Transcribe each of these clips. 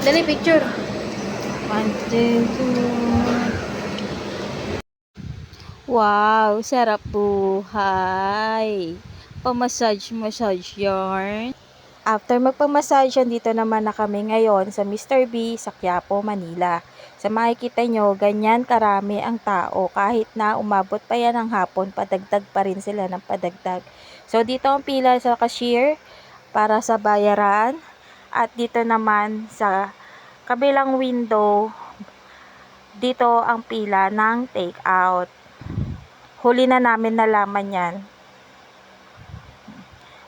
Dali, picture. 1, 2, 3. Wow, sarap buhay. Pamassage yarn. After magpamassage, dito naman na kami ngayon sa Mr. B sa Quiapo, Manila. Sa makikita nyo, ganyan karami ang tao. Kahit na umabot pa yan ng hapon, padagdag pa rin sila ng padagdag. So, dito ang pila sa cashier para sa bayaran. At dito naman sa kabilang window, dito ang pila ng take out. Huli na namin nalaman yan.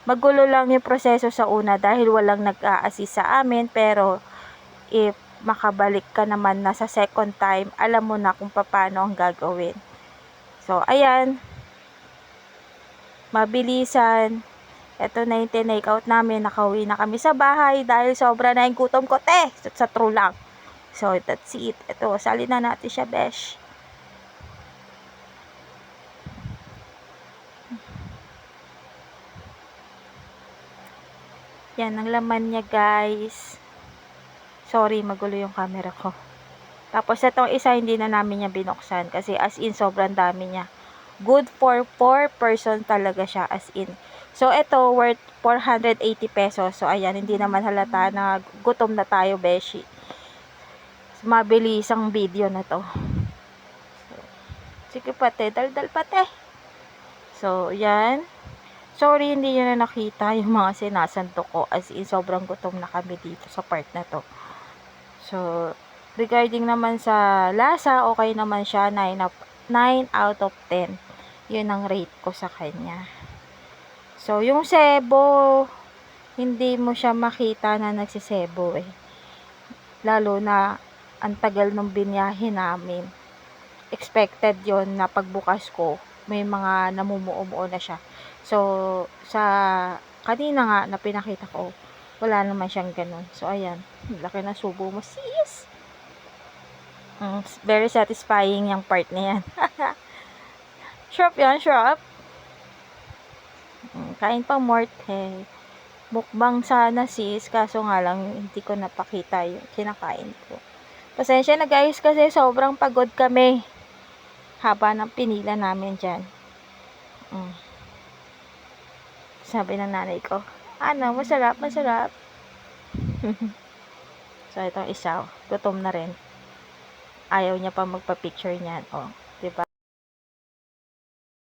Magulo lang yung proseso sa una dahil walang nag-a-assist sa amin, pero if makabalik ka naman na sa second time, alam mo na kung paano ang gagawin. So, ayan. Mabilisan. Ito na yung tinake out namin. Nakauwi na kami sa bahay dahil sobra na yung gutom ko, sa true lang. So, that's it. Ito, sali na natin siya, besh. Yan, ang laman niya, guys. Sorry, magulo yung camera ko. Tapos, itong isa, hindi na namin niya binuksan. Kasi, as in, sobrang dami niya. Good for 4 person talaga siya, as in. So, ito, worth 480 pesos. So, ayan, hindi naman halata na gutom na tayo, beshi. Mabilis ang video na to. Sige, pate. Daldal, pate. So, yan. Sorry, hindi nyo na nakita yung mga sinasanto ko. As in, sobrang gutom na kami dito sa part na to. So, regarding naman sa lasa, okay naman siya. 9 out of 10. Yun ang rate ko sa kanya. So, yung sebo, hindi mo siya makita na nagsisebo eh. Lalo na, ang tagal ng binyahe namin. Expected yon na pagbukas ko, may mga namumuo-muo na siya. So, sa kanina nga na pinakita ko, wala naman siyang ganun. So, ayan. Laki na subo mo, sis. Very satisfying yung part na yan. Sharp yan, sharp. Kain pa morte. Mukbang sana, sis. Kaso nga lang, hindi ko napakita yung kinakain ko. Pasensya na, guys, kasi sobrang pagod kami. Haba ng pinila namin dyan. Sabi ng nanay ko, ano, masarap, masarap. So, itong isa, gutom na rin. Ayaw niya pa magpa-picture niyan. Oh,